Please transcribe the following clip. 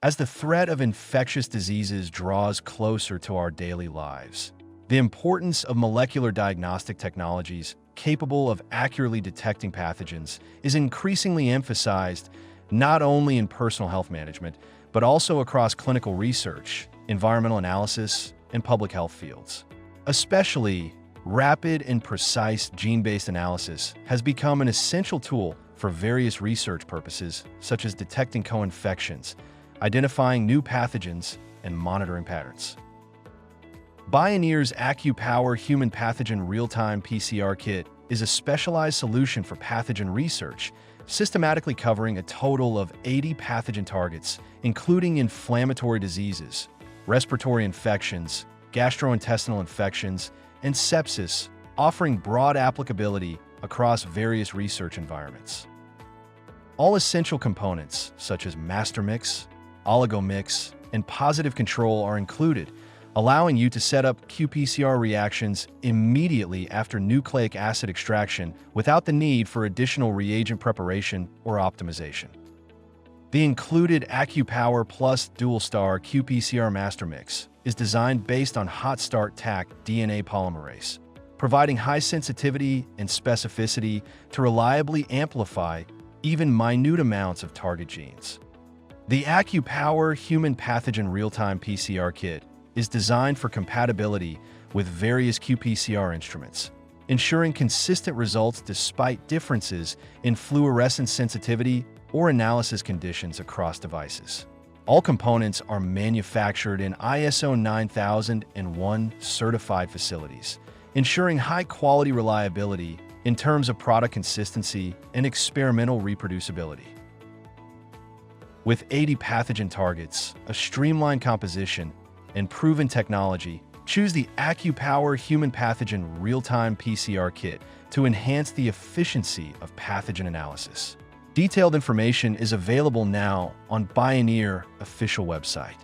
As the threat of infectious diseases draws closer to our daily lives, the importance of molecular diagnostic technologies capable of accurately detecting pathogens is increasingly emphasized not only in personal health management, but also across clinical research, environmental analysis, and public health fields. Especially, rapid and precise gene-based analysis has become an essential tool for various research purposes, such as detecting co-infections, identifying new pathogens, and monitoring patterns. BIONEER's AccuPower Human Pathogen Real-Time PCR Kit is a specialized solution for pathogen research, systematically covering a total of 80 pathogen targets, including inflammatory diseases, respiratory infections, gastrointestinal infections, and sepsis, offering broad applicability across various research environments. All essential components, such as master mix, oligomix, and positive control are included, allowing you to set up qPCR reactions immediately after nucleic acid extraction without the need for additional reagent preparation or optimization. The included AccuPower Plus Dual Star qPCR Master Mix is designed based on hot start Taq DNA polymerase, providing high sensitivity and specificity to reliably amplify even minute amounts of target genes. The AccuPower Human Pathogen Real-Time PCR Kit is designed for compatibility with various qPCR instruments, ensuring consistent results despite differences in fluorescence sensitivity or analysis conditions across devices. All components are manufactured in ISO 9001 certified facilities, ensuring high-quality reliability in terms of product consistency and experimental reproducibility. With 80 pathogen targets, a streamlined composition, and proven technology, choose the AccuPower Human Pathogen Real-Time PCR Kit to enhance the efficiency of pathogen analysis. Detailed information is available now on BIONEER official website.